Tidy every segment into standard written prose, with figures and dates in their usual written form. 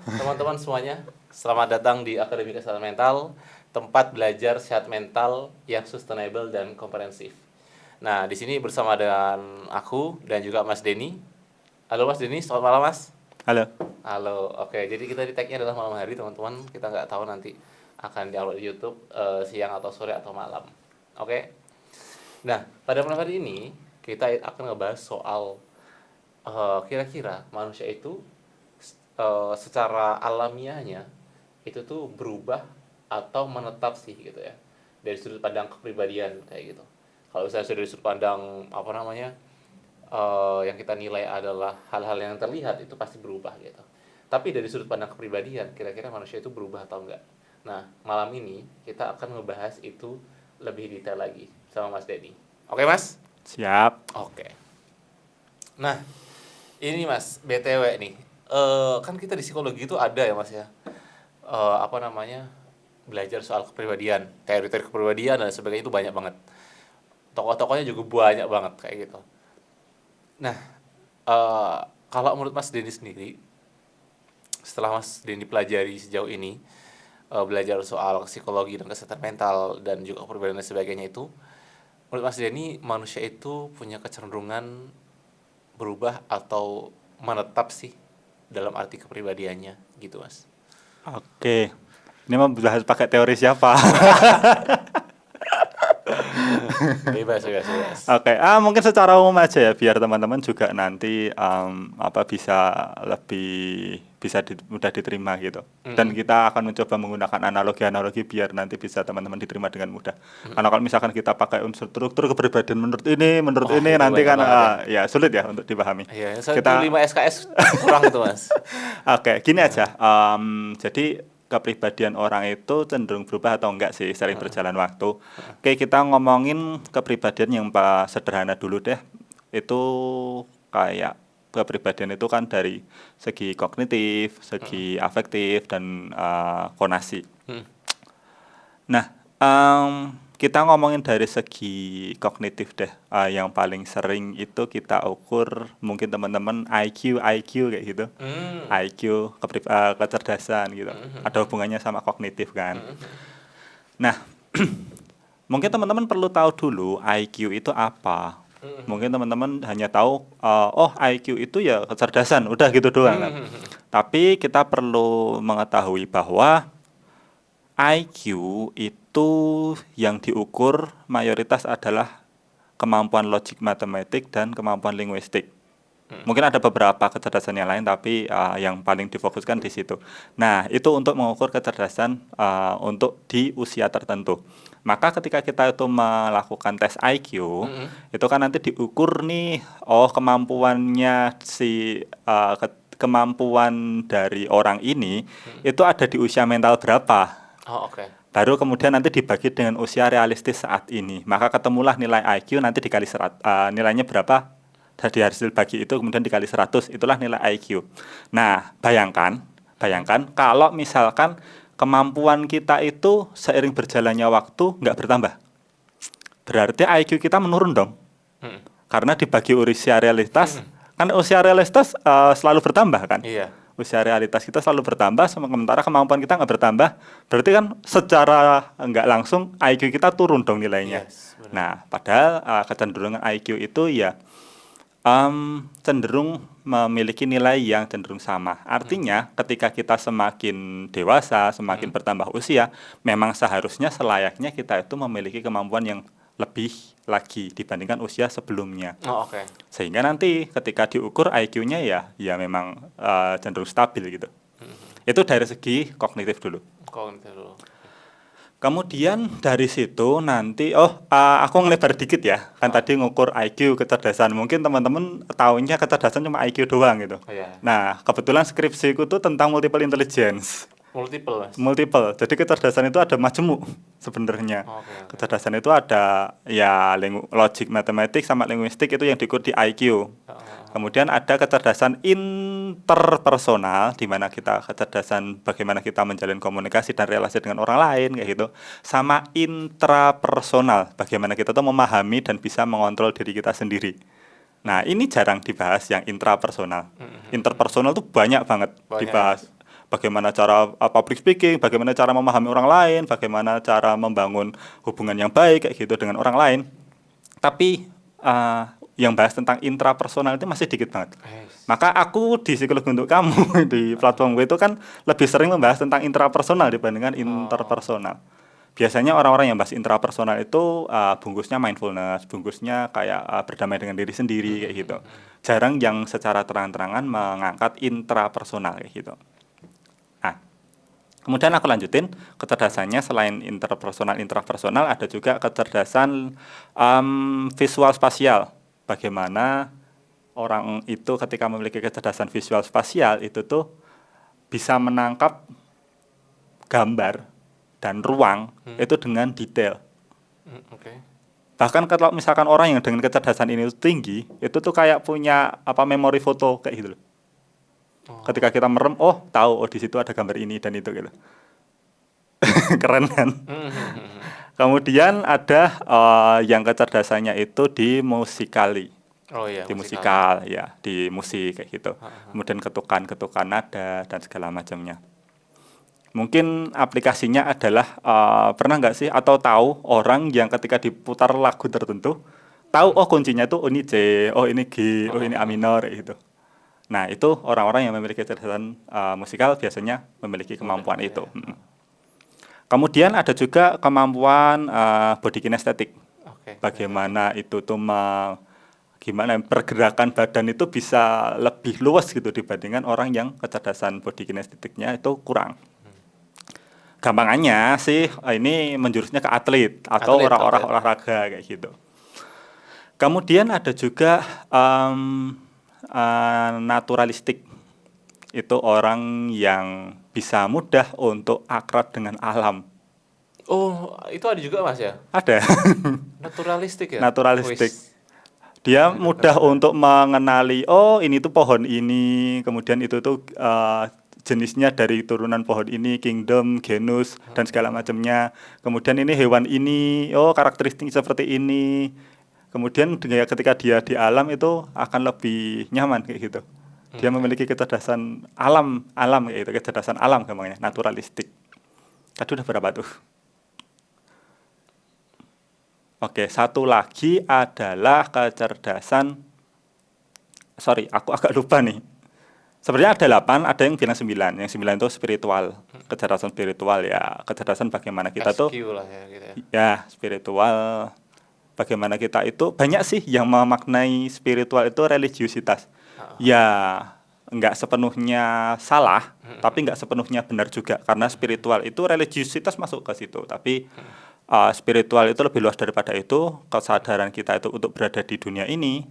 Teman-teman semuanya, selamat datang di Akademi Kesehatan Mental, tempat belajar sehat mental yang sustainable dan komprehensif. Nah, di sini bersama dengan aku dan juga Mas Denny. Halo Mas Denny, selamat malam Mas. Halo. Halo, oke. Jadi kita di tag-nya adalah malam hari teman-teman. Kita nggak tahu nanti akan di-upload di YouTube siang atau sore atau malam. Oke. Nah, pada malam hari ini kita akan ngebahas soal kira-kira manusia itu secara alamiahnya itu tuh berubah atau menetap sih gitu ya, dari sudut pandang kepribadian kayak gitu. Kalau misalnya dari sudut pandang apa namanya, yang kita nilai adalah hal-hal yang terlihat itu pasti berubah gitu. Tapi dari sudut pandang kepribadian, kira-kira manusia itu berubah atau enggak? Nah, malam ini kita akan ngebahas itu lebih detail lagi sama Mas Denny. Oke Mas? Siap. Oke. Nah, ini Mas, BTW nih. Kan kita di psikologi itu ada ya Mas ya. Apa namanya? Belajar soal kepribadian, teori-teori kepribadian dan sebagainya itu banyak banget. Tokoh-tokohnya juga banyak banget kayak gitu. Nah, eh kalau menurut Mas Denny sendiri, setelah Mas Denny pelajari sejauh ini, belajar soal psikologi dan kesehatan mental dan juga kepribadian dan sebagainya itu, menurut Mas Denny manusia itu punya kecenderungan berubah atau menetap sih dalam arti kepribadiannya gitu Mas? Oke. Ini mau bahas pakai teori siapa? Bebas, bebas, bebas. Oke. Mungkin secara umum aja ya, biar teman-teman juga nanti bisa lebih mudah diterima gitu. Dan Mm-mm. kita akan mencoba menggunakan analogi-analogi biar nanti bisa teman-teman diterima dengan mudah. Karena kalau misalkan kita pakai unsur struktur kepribadian menurut Wah, ini itu nanti banyak kan banget ya. ya sulit ya untuk dipahami. Iya, satu Kita lima SKS kurang itu Mas. Oke, gini aja. Jadi kepribadian orang itu cenderung berubah atau enggak sih sering berjalan waktu. Oke, kita ngomongin kepribadian yang sederhana dulu deh. Itu kayak kepribadian itu kan dari segi kognitif, segi afektif dan konasi. Hmm. Nah, kita ngomongin dari segi kognitif deh. Yang paling sering itu kita ukur mungkin teman-teman IQ kayak gitu. Hmm. IQ, kecerdasan gitu. Ada Hmm. hubungannya sama kognitif kan. Hmm. Nah, mungkin teman-teman perlu tahu dulu IQ itu apa. Hmm. Mungkin teman-teman hanya tahu, oh IQ itu ya kecerdasan, udah gitu doang kan. Hmm. Tapi kita perlu mengetahui bahwa IQ itu yang diukur mayoritas adalah kemampuan logik matematik dan kemampuan linguistik. Mungkin ada beberapa kecerdasan yang lain, tapi yang paling difokuskan di situ. Nah, itu untuk mengukur kecerdasan untuk di usia tertentu. Maka ketika kita itu melakukan tes IQ, Hmm. itu kan nanti diukur nih, kemampuannya kemampuan dari orang ini itu ada di usia mental berapa. Oh, oke. Baru kemudian nanti dibagi dengan usia realistis saat ini. Maka ketemulah nilai IQ nanti dikali nilainya berapa dari hasil bagi itu kemudian dikali 100, itulah nilai IQ. Nah, bayangkan kalau misalkan kemampuan kita itu seiring berjalannya waktu nggak bertambah. Berarti IQ kita menurun dong. Hmm. Karena dibagi usia realitas, kan usia realitas selalu bertambah kan. Iya. Usia realitas kita selalu bertambah, sementara kemampuan kita nggak bertambah. Berarti kan secara nggak langsung IQ kita turun dong nilainya. Yes, benar. Nah, padahal kecenderungan IQ itu ya cenderung memiliki nilai yang cenderung sama. Artinya, ketika kita semakin dewasa, semakin bertambah usia, memang seharusnya selayaknya kita itu memiliki kemampuan yang lebih lagi dibandingkan usia sebelumnya. Oh, oke. Sehingga nanti ketika diukur IQ-nya ya memang cenderung stabil gitu. Itu dari segi kognitif dulu. Kognitif dulu. Kemudian dari situ nanti aku ngelebar dikit ya. Kan tadi ngukur IQ kecerdasan. Mungkin teman-teman taunya kecerdasan cuma IQ doang gitu. Oh, iya. Nah, kebetulan skripsiku tuh tentang multiple intelligence. Multiple Mas. Multiple. Jadi kecerdasan itu ada majemuk sebenarnya. Oh, oke. Kecerdasan itu ada ya logic, matematik sama linguistik itu yang diukur di IQ. Kemudian ada kecerdasan interpersonal di mana kita kecerdasan bagaimana kita menjalin komunikasi dan relasi dengan orang lain kayak gitu. Sama intrapersonal, bagaimana kita tuh memahami dan bisa mengontrol diri kita sendiri. Nah, ini jarang dibahas yang intrapersonal. Interpersonal tuh banyak banget Banyak, dibahas. bagaimana cara public speaking, bagaimana cara memahami orang lain, bagaimana cara membangun hubungan yang baik kayak gitu dengan orang lain. Tapi yang bahas tentang intrapersonal itu masih dikit banget. Maka aku di Psikologi Untuk Kamu di platform gue itu kan lebih sering membahas tentang intrapersonal dibandingkan interpersonal. Biasanya orang-orang yang bahas intrapersonal itu bungkusnya mindfulness, bungkusnya kayak berdamai dengan diri sendiri kayak gitu. Jarang yang secara terang-terangan mengangkat intrapersonal kayak gitu. Nah, kemudian aku lanjutin, kecerdasannya selain intrapersonal ada juga kecerdasan visual spasial. Bagaimana orang itu ketika memiliki kecerdasan visual spasial itu tuh bisa menangkap gambar dan ruang itu dengan detail. Bahkan kalau misalkan orang yang dengan kecerdasan ini tinggi, itu tuh kayak punya memori foto kayak gitu loh. Ketika kita merem, tahu di situ ada gambar ini dan itu gitu. Keren kan? Kemudian ada yang kecerdasannya itu di musikali. Di musikal ya, di musik kayak gitu. Kemudian ketukan nada dan segala macamnya. Mungkin aplikasinya adalah pernah nggak sih atau tahu orang yang ketika diputar lagu tertentu tahu kuncinya tuh ini C, ini G, ini A minor gitu. Nah, itu orang-orang yang memiliki kecerdasan musikal biasanya memiliki kemampuan itu. Kemudian ada juga kemampuan body kinesthetic. Bagaimana itu tuh gimana pergerakan badan itu bisa lebih luas gitu dibandingkan orang yang kecerdasan body kinesthetiknya itu kurang. Gampangannya sih ini menjurusnya ke atlet atau orang-orang olahraga kayak gitu. Kemudian ada juga naturalistik. Itu orang yang bisa mudah untuk akrab dengan alam. Oh, itu ada juga Mas ya? Ada. Naturalistik ya? Naturalistik. Dia mudah untuk mengenali ini tuh pohon ini, kemudian itu tuh jenisnya dari turunan pohon ini, kingdom, genus dan segala macamnya. Kemudian ini hewan ini, karakteristik seperti ini. Kemudian ketika dia di alam itu akan lebih nyaman kayak gitu. Dia memiliki kecerdasan alam kayak gitu, kecerdasan alam gampangnya, naturalistik. Tadi udah berapa tuh? Oke, satu lagi adalah kecerdasan. Sorry, aku agak lupa nih. Sebenarnya ada 8, ada yang bilang 9. Yang 9 itu spiritual, kecerdasan spiritual ya, kecerdasan bagaimana kita tuh lah ya, gitu ya. Ya, spiritual. Bagaimana kita itu banyak sih yang memaknai spiritual itu religiusitas. Ya, enggak sepenuhnya salah, tapi enggak sepenuhnya benar juga karena spiritual itu religiusitas masuk ke situ, tapi spiritual itu lebih luas daripada itu, kesadaran kita itu untuk berada di dunia ini.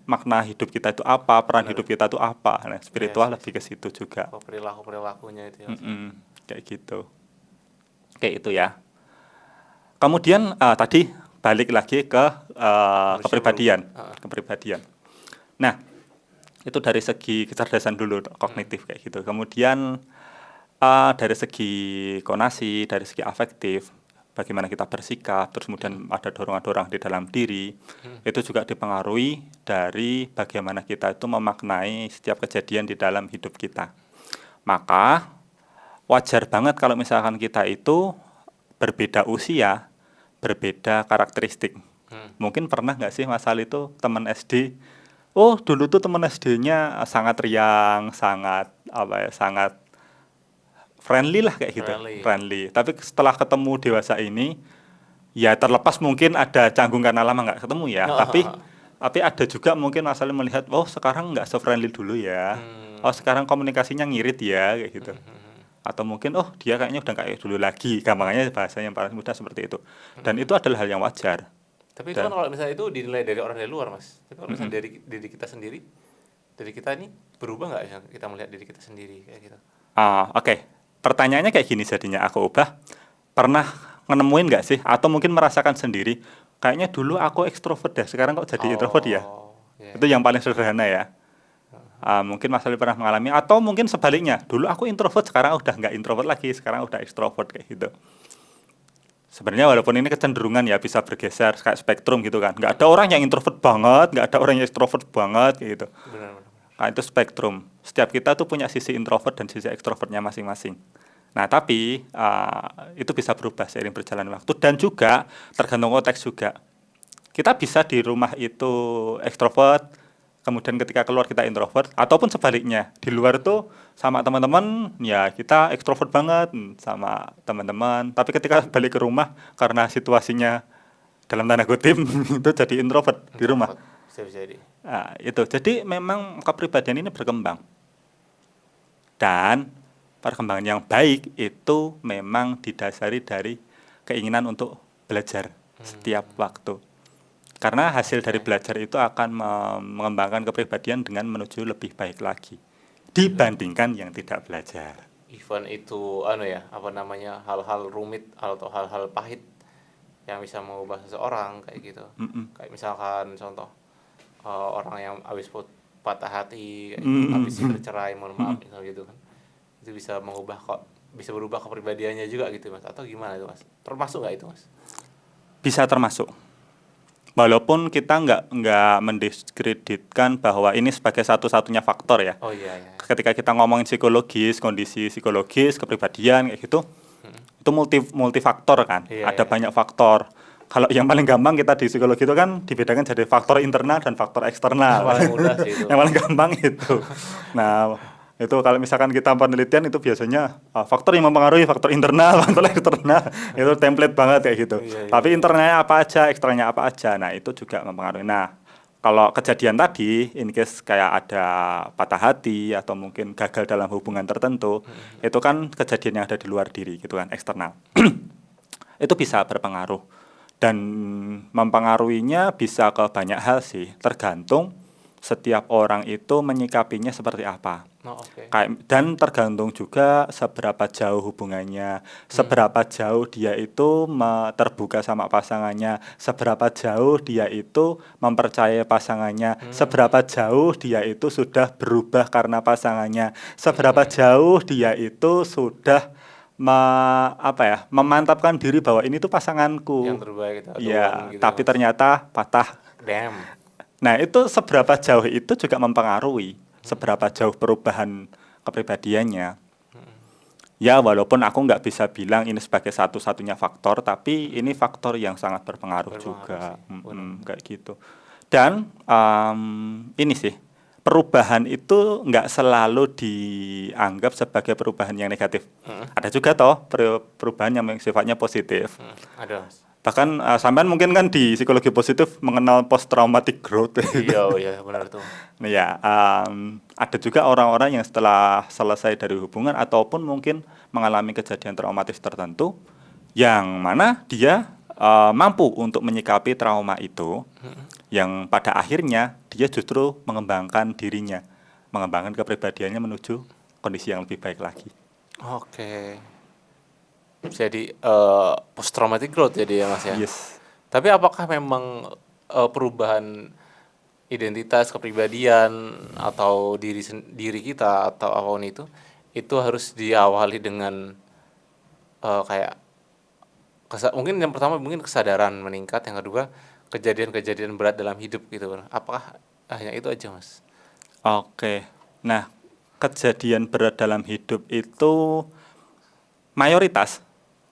Makna hidup kita itu apa, peran hidup kita itu apa. Nah, spiritual lebih ke situ juga. Perilaku-perilakunya itu ya. Kayak gitu. Kayak itu ya. Kemudian tadi balik lagi ke kepribadian. Nah, itu dari segi kecerdasan dulu, kognitif kayak gitu. Kemudian dari segi konasi, dari segi afektif, bagaimana kita bersikap, terus kemudian ada dorongan-dorongan di dalam diri, itu juga dipengaruhi dari bagaimana kita itu memaknai setiap kejadian di dalam hidup kita. Maka wajar banget kalau misalkan kita itu berbeda usia, berbeda karakteristik. Mungkin pernah nggak sih Mas Ali itu teman SD? Dulu tuh teman SD-nya sangat riang, sangat friendly lah kayak gitu, friendly. Tapi setelah ketemu dewasa ini, ya terlepas mungkin ada canggung karena lama nggak ketemu ya. Tapi ada juga mungkin Mas Ali melihat, sekarang nggak se-friendly dulu ya. Sekarang komunikasinya ngirit ya kayak gitu. Atau mungkin dia kayaknya udah kayak dulu lagi, gampangnya bahasa yang paling mudah seperti itu. Dan itu adalah hal yang wajar. Tapi itu kan kalau misalnya itu dinilai dari orang dari luar Mas. Tapi kalau misalnya dari diri kita sendiri, dari kita ini berubah nggak ya kita melihat diri kita sendiri kayak gitu? Oke. Pertanyaannya kayak gini jadinya aku ubah. Pernah nemuin nggak sih atau mungkin merasakan sendiri kayaknya dulu aku ekstrovert deh, sekarang kok jadi introvert ya? Itu yang paling sederhana ya. Mungkin Mas Ali pernah mengalami atau mungkin sebaliknya, dulu aku introvert sekarang udah nggak introvert lagi, sekarang udah ekstrovert kayak gitu. Sebenarnya walaupun ini kecenderungan ya bisa bergeser kayak spektrum gitu kan, nggak ada orang yang introvert banget, nggak ada orang yang ekstrovert banget kayak gitu. Benar. Nah, itu spektrum. Setiap kita tuh punya sisi introvert dan sisi ekstrovertnya masing-masing. Nah, tapi itu bisa berubah seiring berjalannya waktu dan juga tergantung konteks juga. Kita bisa di rumah itu ekstrovert, kemudian ketika keluar kita introvert, ataupun sebaliknya. Di luar tuh sama teman-teman, ya kita ekstrovert banget sama teman-teman. Tapi ketika balik ke rumah, karena situasinya dalam tanda kutip itu jadi introvert di rumah. Bisa jadi. Nah, itu. Jadi memang kepribadian ini berkembang. Dan perkembangan yang baik itu memang didasari dari keinginan untuk belajar setiap waktu. Karena hasil dari belajar itu akan mengembangkan kepribadian dengan menuju lebih baik lagi dibandingkan yang tidak belajar. Even itu hal-hal rumit atau hal-hal pahit yang bisa mengubah seseorang kayak gitu. Kayak misalkan contoh orang yang habis patah hati, habis bercerai, mohon maaf gitu kan. Itu bisa berubah kepribadiannya juga gitu Mas, atau gimana itu Mas? Termasuk nggak itu Mas? Bisa termasuk. Walaupun kita nggak mendiskreditkan bahwa ini sebagai satu-satunya faktor ya. Oh iya. Ketika kita ngomongin psikologis, kondisi psikologis, kepribadian kayak gitu, itu multifaktor kan. Ada banyak faktor. Kalau yang paling gampang kita di psikologi itu kan dibedakan jadi faktor internal dan faktor eksternal. Yang paling mudah sih itu. Yang paling gampang itu. Nah, itu kalau misalkan kita penelitian itu biasanya faktor yang mempengaruhi faktor internal, faktor eksternal. Itu template banget kayak gitu. Tapi internalnya apa aja, eksternalnya apa aja. Nah, itu juga mempengaruhi. Nah, kalau kejadian tadi, in case kayak ada patah hati atau mungkin gagal dalam hubungan tertentu, itu kan kejadian yang ada di luar diri gitu kan, eksternal. Itu bisa berpengaruh. Dan mempengaruhinya bisa ke banyak hal sih, tergantung setiap orang itu menyikapinya seperti apa. Dan tergantung juga seberapa jauh hubungannya, seberapa jauh dia itu terbuka sama pasangannya, seberapa jauh dia itu mempercayai pasangannya, seberapa jauh dia itu sudah berubah karena pasangannya, seberapa jauh dia itu sudah memantapkan diri bahwa ini tuh pasanganku. Yang terbaik gitu. Ya, tapi ternyata patah. Damn. Nah, itu seberapa jauh itu juga mempengaruhi seberapa jauh perubahan kepribadiannya. Ya, walaupun aku nggak bisa bilang ini sebagai satu-satunya faktor, tapi ini faktor yang sangat berpengaruh juga. Kayak gitu. Dan ini sih, perubahan itu nggak selalu dianggap sebagai perubahan yang negatif. Ada juga toh perubahan yang sifatnya positif. Ada. Bahkan sampean mungkin kan di psikologi positif mengenal post traumatic growth. Iya benar tuh. Nah ya, ada juga orang-orang yang setelah selesai dari hubungan ataupun mungkin mengalami kejadian traumatis tertentu, yang mana dia mampu untuk menyikapi trauma itu, yang pada akhirnya dia justru mengembangkan dirinya, mengembangkan kepribadiannya menuju kondisi yang lebih baik lagi. Oke. Jadi post traumatic growth jadi ya Mas ya. Yes. Tapi apakah memang perubahan identitas, kepribadian atau diri kita atau apapun itu harus diawali dengan mungkin yang pertama mungkin kesadaran meningkat, yang kedua kejadian-kejadian berat dalam hidup gitu. Apakah hanya itu aja Mas? Oke. Nah, kejadian berat dalam hidup itu mayoritas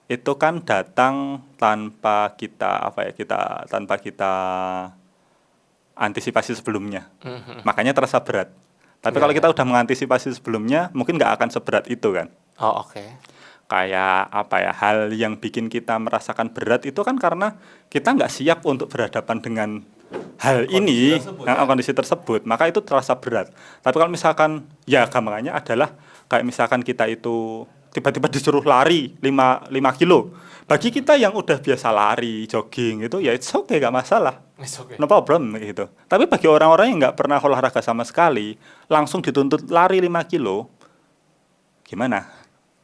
itu kan datang tanpa kita antisipasi sebelumnya. Makanya terasa berat. Tapi kalau kita udah mengantisipasi sebelumnya, mungkin nggak akan seberat itu kan. Oh, oke. Kayak hal yang bikin kita merasakan berat itu kan karena kita nggak siap untuk berhadapan dengan hal kondisi tersebut, maka itu terasa berat. Tapi kalau misalkan ya gampangannya adalah kayak misalkan kita itu tiba-tiba disuruh lari 5 kilo. Bagi kita yang udah biasa lari, jogging itu ya it's okay, gak masalah. No problem gitu. Tapi bagi orang-orang yang gak pernah olahraga sama sekali, langsung dituntut lari 5 kilo, gimana?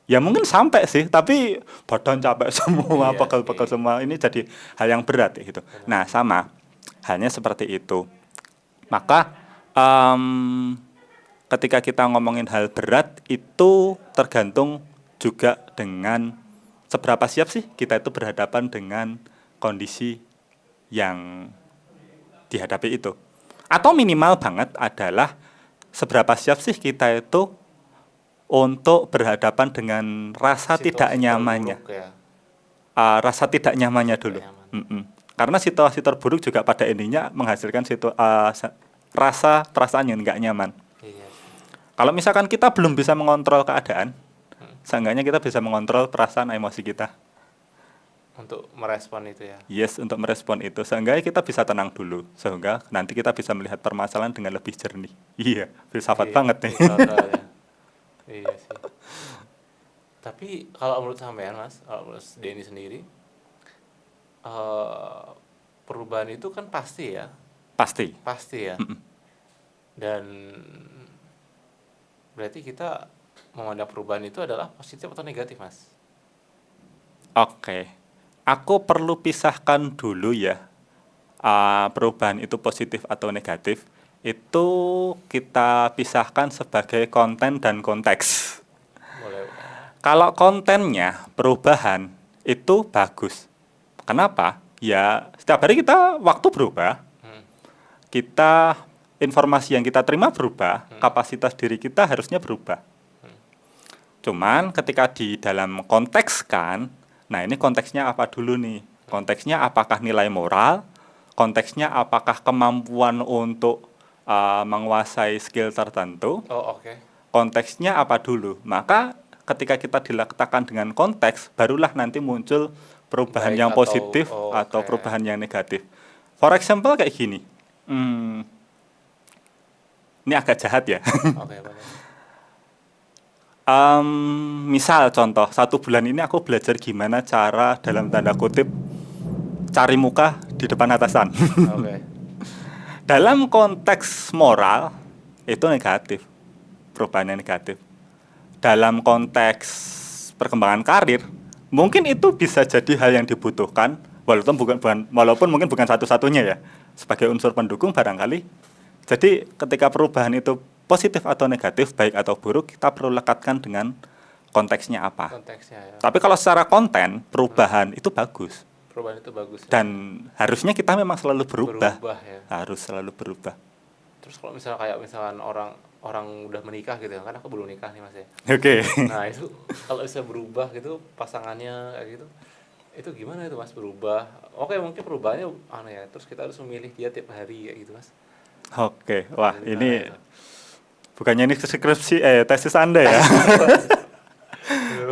Ya mungkin sampai sih, tapi badan capek semua, pegel-pegel semua. Ini jadi hal yang berat gitu. Nah, sama halnya seperti itu. Maka ketika kita ngomongin hal berat itu tergantung juga dengan seberapa siap sih kita itu berhadapan dengan kondisi yang dihadapi itu. Atau minimal banget adalah seberapa siap sih kita itu untuk berhadapan dengan rasa tidak Situasi nyamannya. terburuk ya, Rasa tidak nyamannya tidak dulu. nyaman. Karena situasi terburuk juga pada intinya menghasilkan rasa perasaan yang nggak nyaman. Iya sih. Kalau misalkan kita belum bisa mengontrol keadaan, Hmm. seenggaknya kita bisa mengontrol perasaan emosi kita. Untuk merespon itu ya. Yes, untuk merespon itu. Seenggaknya kita bisa tenang dulu. Sehingga nanti kita bisa melihat permasalahan dengan lebih jernih. Iya, filsafat Iya, banget nih. bisa soalnya. Iya sih. Tapi kalau menurut sampean Mas, kalau menurut Denny sendiri, eh, perubahan itu kan pasti ya, Pasti. pasti ya. Dan berarti kita memandang perubahan itu adalah positif atau negatif, Mas? Oke. Aku perlu pisahkan dulu ya. Perubahan itu positif atau negatif. Itu kita pisahkan sebagai konten dan konteks. Boleh. Kalau kontennya perubahan itu bagus. Kenapa? Ya, setiap hari kita waktu berubah, Hmm. kita informasi yang kita terima berubah, kapasitas diri kita harusnya berubah. Cuman ketika di dalam konteks kan, nah ini konteksnya apa dulu nih? Konteksnya apakah nilai moral? Konteksnya apakah kemampuan untuk menguasai skill tertentu? Oh, oke. Konteksnya apa dulu? Maka ketika kita diletakkan dengan konteks, barulah nanti muncul perubahan Baik yang atau positif atau oke. perubahan yang negatif. For example kayak gini. Ini agak jahat ya. Oke, boleh. Misal contoh, 1 bulan ini aku belajar gimana cara dalam tanda kutip cari muka di depan atasan. Oke. Dalam konteks moral itu negatif, perubahannya negatif. Dalam konteks perkembangan karir, mungkin itu bisa jadi hal yang dibutuhkan, walaupun mungkin bukan satu-satunya ya, sebagai unsur pendukung barangkali. Jadi ketika perubahan itu positif atau negatif, baik atau buruk, kita perlu lekatkan dengan konteksnya apa. Konteksnya ya. Tapi kalau secara konten, perubahan itu bagus. Perubahan itu bagus. Dan harusnya kita memang selalu berubah. Berubah ya. Harus selalu berubah. Terus kalau misalnya kayak misalkan orang udah menikah gitu kan aku belum nikah nih Mas ya. Oke. Nah, itu kalau bisa berubah gitu pasangannya kayak gitu. Itu gimana itu Mas berubah? Oke, mungkin perubahannya aneh ya. Terus kita harus memilih dia tiap hari kayak gitu Mas. Oke. Wah, Gimana ini itu? bukannya ini skripsi tesis Anda ya.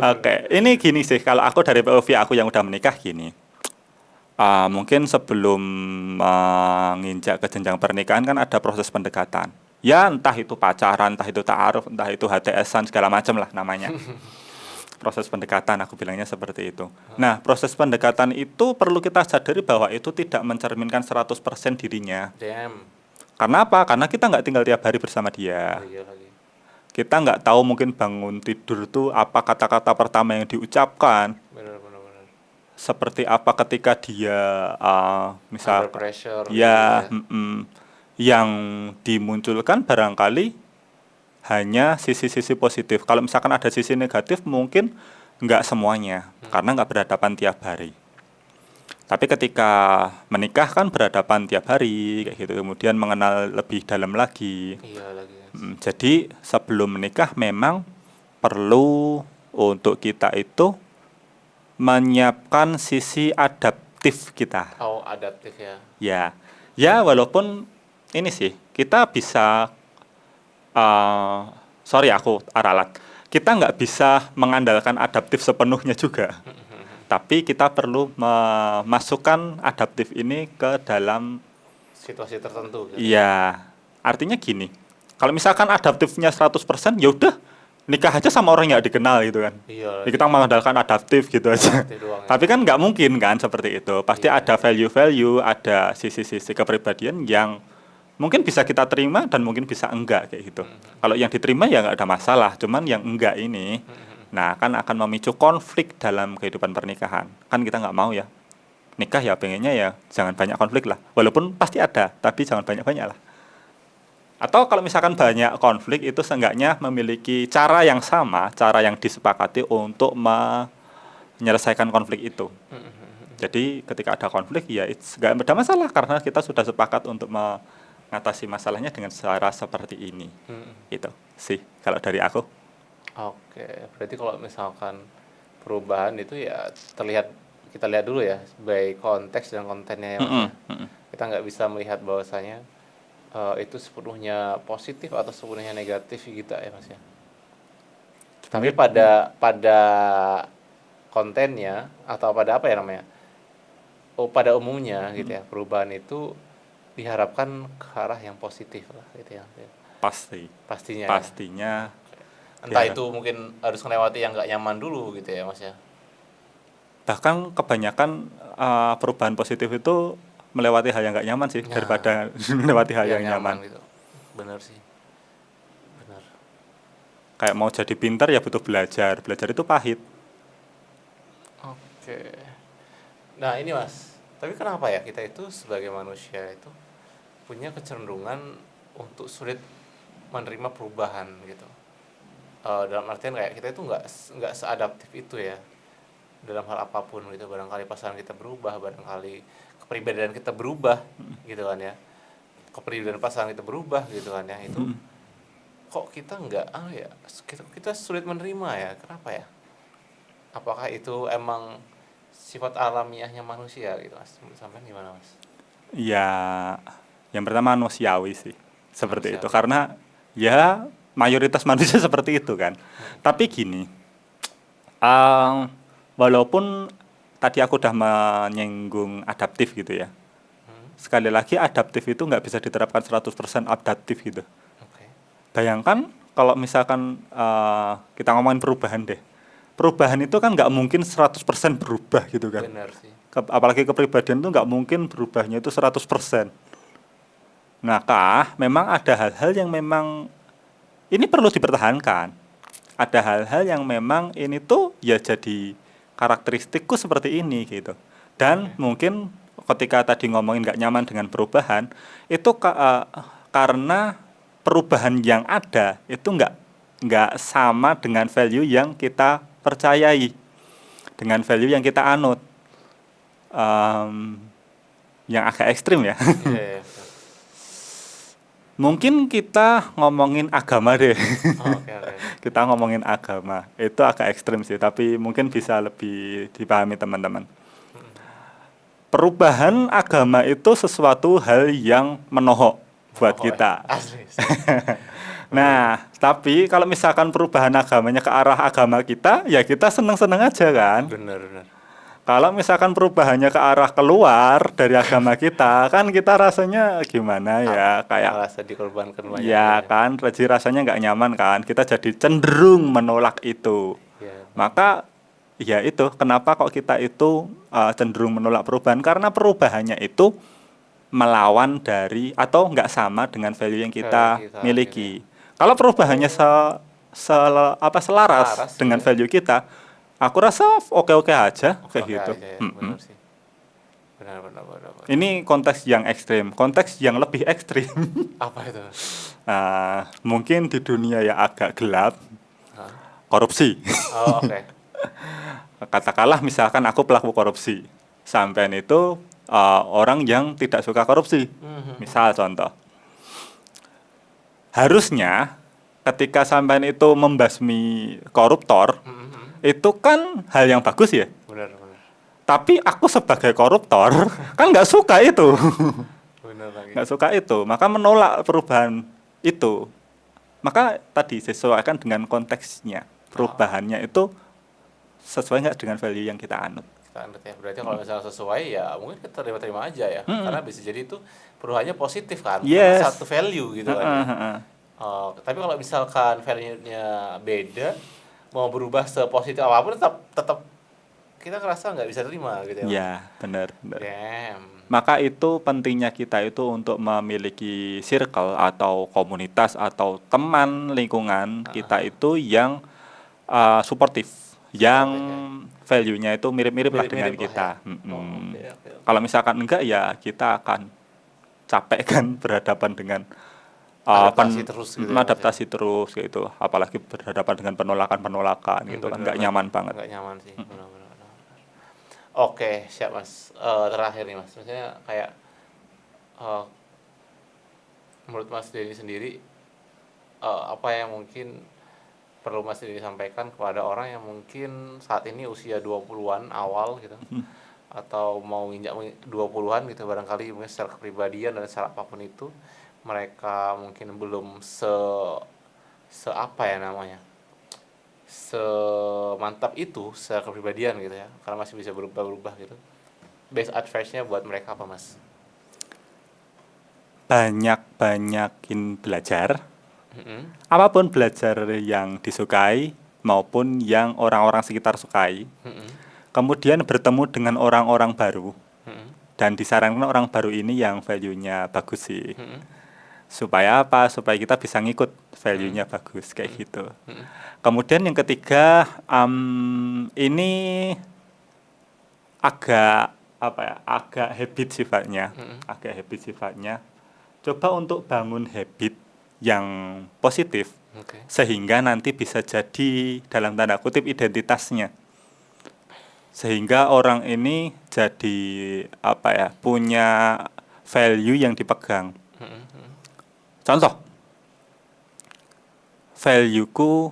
Oke, ini gini sih, kalau aku dari POV aku yang udah menikah gini. Mungkin sebelum menginjak ke jenjang pernikahan kan ada proses pendekatan. Ya entah itu pacaran, entah itu ta'aruf, entah itu HTS-an segala macam lah namanya. Proses pendekatan aku bilangnya seperti itu. Nah, proses pendekatan itu perlu kita sadari bahwa itu tidak mencerminkan 100% dirinya. DM. Karena apa? Karena kita nggak tinggal tiap hari bersama Oh dia. iya lagi. Kita nggak tahu mungkin bangun tidur tuh apa kata-kata pertama yang diucapkan. Benar. Seperti apa ketika dia misal Under pressure ya gitu yang dimunculkan barangkali hanya sisi-sisi positif. Kalau misalkan ada sisi negatif mungkin nggak semuanya karena nggak berhadapan tiap hari. Tapi ketika menikah kan berhadapan tiap hari kayak gitu, kemudian mengenal lebih dalam lagi. Iya lagi. Jadi sebelum menikah memang perlu untuk kita itu menyiapkan sisi adaptif kita. Oh, adaptif ya. Ya walaupun ini sih kita bisa, sorry aku aralat, kita nggak bisa mengandalkan adaptif sepenuhnya juga. Tapi kita perlu memasukkan adaptif ini ke dalam Situasi tertentu gitu. Iya, artinya gini. Kalau misalkan adaptifnya 100%, ya udah nikah aja sama orang yang nggak dikenal gitu kan. Iya. Ya kita mengandalkan adaptif gitu aja. Adaptif doang ya. Tapi kan nggak mungkin kan seperti itu. Pasti Iya. ada value-value, ada sisi-sisi kepribadian yang mungkin bisa kita terima dan mungkin bisa enggak kayak gitu. Kalau yang diterima ya nggak ada masalah. Cuman yang enggak ini, nah kan akan memicu konflik dalam kehidupan pernikahan. Kan kita nggak mau ya. Nikah ya pengennya ya jangan banyak konflik lah. Walaupun pasti ada, tapi jangan banyak-banyak lah. Atau kalau misalkan banyak konflik itu seenggaknya memiliki cara yang sama, cara yang disepakati untuk menyelesaikan konflik itu. Jadi ketika ada konflik ya nggak ada masalah karena kita sudah sepakat untuk ngatasi masalahnya dengan cara seperti ini. Mm-mm. Itu sih kalau dari aku. Oke, berarti kalau misalkan perubahan itu ya terlihat, kita lihat dulu ya baik konteks dan kontennya ya Mas Mm-mm, ya. mm-mm. Kita nggak bisa melihat bahwasanya itu sepenuhnya positif atau sepenuhnya negatif gitu ya Mas ya. Tapi Sebenarnya pada kontennya atau pada apa ya namanya? Oh, pada umumnya gitu ya, perubahan itu diharapkan ke arah yang positif lah gitu ya. pasti Pastinya ya. pastinya Entah diharap. itu mungkin harus melewati yang nggak nyaman dulu gitu ya Mas ya. Bahkan kebanyakan perubahan positif itu melewati hal yang nggak nyaman sih Nah, daripada melewati hal yang yang nyaman. nyaman gitu. Bener sih, bener. Kayak mau jadi pintar ya butuh belajar. Belajar itu pahit. Oke. Nah ini Mas, tapi kenapa ya kita itu sebagai manusia itu punya kecenderungan untuk sulit menerima perubahan gitu. Dalam artian kayak kita itu nggak seadaptif itu ya dalam hal apapun gitu. Barangkali pasangan kita berubah, barangkali kepribadian kita berubah gitu kan ya. Kepribadian pasangan kita berubah gitu kan ya. Itu kok kita nggak ya, kita sulit menerima ya, kenapa ya? Apakah itu emang sifat alamiahnya manusia gitu Mas? Menurut sampean gimana Mas? Ya, yang pertama manusiawi sih. Seperti itu. Manusiawi. Karena ya mayoritas manusia seperti itu kan. Tapi gini, eh, walaupun tadi aku udah menyinggung adaptif gitu ya. Sekali lagi adaptif itu nggak bisa diterapkan 100% adaptif gitu. Oke. Bayangkan kalau misalkan kita ngomongin perubahan deh. Perubahan itu kan nggak mungkin 100% berubah gitu kan. Benar sih. Apalagi kepribadian itu nggak mungkin berubahnya itu 100%. Maka memang ada hal-hal yang memang ini perlu dipertahankan. Ada hal-hal yang memang ini tuh ya jadi karakteristikku seperti ini gitu. Dan mungkin ketika tadi ngomongin nggak nyaman dengan perubahan, itu karena perubahan yang ada itu nggak sama dengan value yang kita percayai, dengan value yang kita anut. Em, yang agak ekstrim ya. Iya, iya, betul. Mungkin kita ngomongin agama deh. Oh, oke, oke. Kita ngomongin agama. Itu agak ekstrim sih, tapi mungkin bisa lebih dipahami teman-teman. Perubahan agama itu sesuatu hal yang menohok buat Oh, kita. asli. Nah, tapi kalau misalkan perubahan agamanya ke arah agama kita, ya kita seneng-seneng aja kan. Benar, benar. Kalau misalkan perubahannya ke arah keluar dari agama kita, kan kita rasanya gimana ya, kayak Merasa dikorbankan banyak ya gitu ya. kan, rasanya nggak nyaman kan, kita jadi cenderung menolak itu. Iya. Maka ya itu kenapa kok kita itu cenderung menolak perubahan, karena perubahannya itu melawan dari atau nggak sama dengan value yang kita Kita miliki. Kalau perubahannya selaras Selaras dengan gitu ya. value kita, aku rasa oke-oke aja kayak Oke gitu. aja ya, Mm-mm. benar sih. Benar, benar, benar, benar. Ini konteks yang ekstrim, konteks yang lebih ekstrim. Apa itu? Mungkin di dunia yang agak gelap, Hah? korupsi. Oh, oke. Katakanlah misalkan aku pelaku korupsi, sampean itu orang yang tidak suka korupsi. Misal contoh, harusnya ketika sampean itu membasmi koruptor, itu kan hal yang bagus ya. Benar, benar. Tapi aku sebagai koruptor kan nggak suka itu, Benar lagi. nggak suka itu, maka menolak perubahan itu. Maka tadi sesuaikan dengan konteksnya, perubahannya itu sesuai nggak dengan value yang kita anut. Kita anut ya. Berarti kalau misalnya sesuai ya mungkin kita terima-terima aja ya. Karena bisa jadi itu perubahannya positif kan. Karena Yes. satu value gitu kan ya. Tapi kalau misalkan value-nya beda, mau berubah sepositif apapun tetap kita ngerasa nggak bisa terima gitu ya. Mas? Ya, benar, benar. Damn. Maka itu pentingnya kita itu untuk memiliki circle atau komunitas atau teman lingkungan kita itu yang suportif, yang value-nya itu mirip-mirip lah dengan Mirip-mirip lah kita. ya. Oh, oke, oke. Kalau misalkan enggak ya kita akan capek kan berhadapan dengan Adaptasi terus gitu ya, Mas, adaptasi terus gitu, apalagi berhadapan dengan penolakan gitu kan, nggak nyaman banget. Nggak nyaman sih, benar-benar. Oke, siap Mas. Terakhir nih Mas, maksudnya kayak menurut Mas Denny sendiri, apa yang mungkin perlu Mas Denny sampaikan kepada orang yang mungkin saat ini usia 20-an awal gitu, atau mau nginjak 20-an gitu, barangkali mungkin secara kepribadian dan secara apapun itu mereka mungkin belum apa ya namanya, semantap itu secara kepribadian gitu ya, karena masih bisa berubah-ubah gitu. Best advice-nya buat mereka apa Mas? Banyak-banyakin belajar, Mm-mm. apapun belajar yang disukai maupun yang orang-orang sekitar sukai. Mm-mm. Kemudian bertemu dengan orang-orang baru, Mm-mm. dan disarankan orang baru ini yang value-nya bagus sih. Mm-mm. Supaya apa? Supaya kita bisa ngikut value-nya Mm-mm. bagus kayak gitu. Mm-mm. Kemudian yang ketiga, ini agak apa ya? Agak habit sifatnya, Mm-mm. agak habit sifatnya. Coba untuk bangun habit yang positif Oke. sehingga nanti bisa jadi dalam tanda kutip identitasnya. Sehingga orang ini jadi apa ya? Punya value yang dipegang. Mm-mm. Mm-mm. Contoh, valueku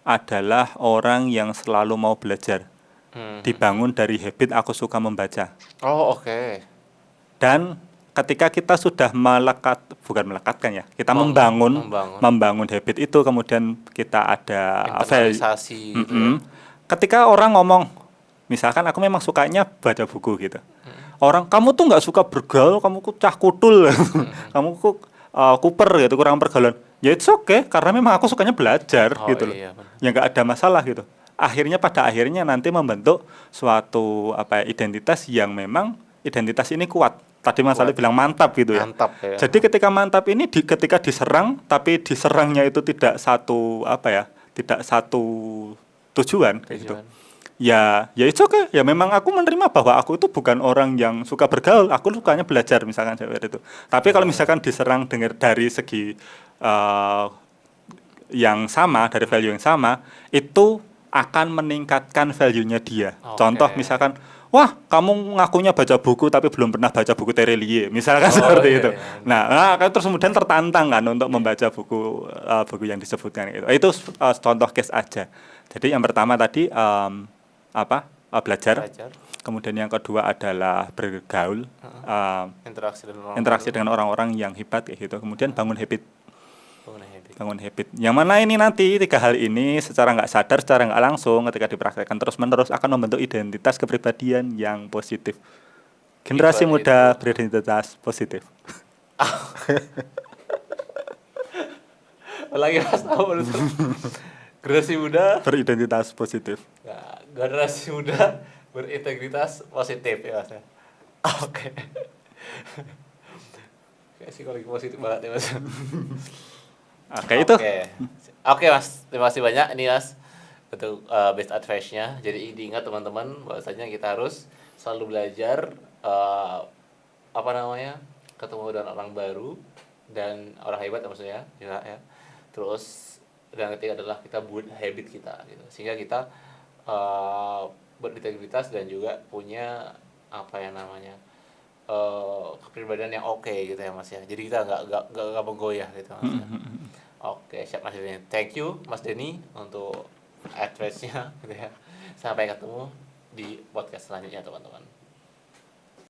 adalah orang yang selalu mau belajar. Mm-mm. Dibangun dari habit aku suka membaca. Oh, oke. Dan ketika kita sudah bukan melekatkan ya, kita Membangun membangun habit itu, kemudian kita ada value. internalisasi gitu ya. Mm-mm. Ketika orang ngomong, misalkan aku memang sukanya baca buku gitu. Orang, kamu tuh nggak suka bergaul, kamu kok cah kutul, kamu kok kuper gitu, kurang pergaulan. Ya it's okay, karena memang aku sukanya belajar Oh gitu loh. iya benar. Ya nggak ada masalah gitu. Akhirnya pada akhirnya nanti membentuk suatu apa ya, identitas yang memang identitas ini kuat. Tadi Mas Ali Kuat. bilang mantap gitu ya. Mantap ya. Jadi ketika mantap ini ketika diserang, tapi diserangnya itu tidak satu apa ya, tidak satu tujuan kayak gitu. Tujuan. Ya itu oke. Ya memang aku menerima bahwa aku itu bukan orang yang suka bergaul, aku sukanya belajar misalkan seperti itu. Tapi kalau misalkan diserang dengar dari segi eh, yang sama, dari value yang sama, itu akan meningkatkan value-nya dia. Contoh Oke. misalkan, wah kamu ngakunya baca buku tapi belum pernah baca buku Terelie, misalkan Oh seperti iya itu. iya. Kan terus kemudian tertantang kan untuk membaca buku yang disebutkan itu. Itu contoh case aja. Jadi yang pertama tadi belajar. Belajar, Kemudian yang kedua adalah bergaul, interaksi dengan orang interaksi baru, dengan orang-orang yang hebat kayak gitu. Kemudian bangun habit. bangun habit. Yang mana ini nanti tiga hal ini secara nggak sadar, secara nggak langsung ketika dipraktekkan terus-menerus akan membentuk identitas kepribadian yang positif. Generasi Ibarat muda itu. beridentitas positif. Lagi Mas tahu betul. Generasi muda, Beridentitas positif. ya, generasi muda berintegritas positif ya Mas. Ya. Oke. Kayak psikologi positif banget ya Mas. Oke, itu. Oke Mas, terima kasih banyak ini Mas untuk best advice-nya. Jadi diingat teman-teman bahwasanya kita harus selalu belajar apa namanya, ketemu dengan orang baru dan orang hebat ya maksudnya ya. Terus dan ketiga adalah kita buat habit kita gitu, sehingga kita berintegritas dan juga punya apa ya namanya, kepribadian yang oke gitu ya Mas ya. Jadi kita nggak menggoyah gitu Mas ya. Oke, siap Mas Denny. Thank you Mas Denny untuk advice-nya gitu ya. Sampai ketemu di podcast selanjutnya teman-teman.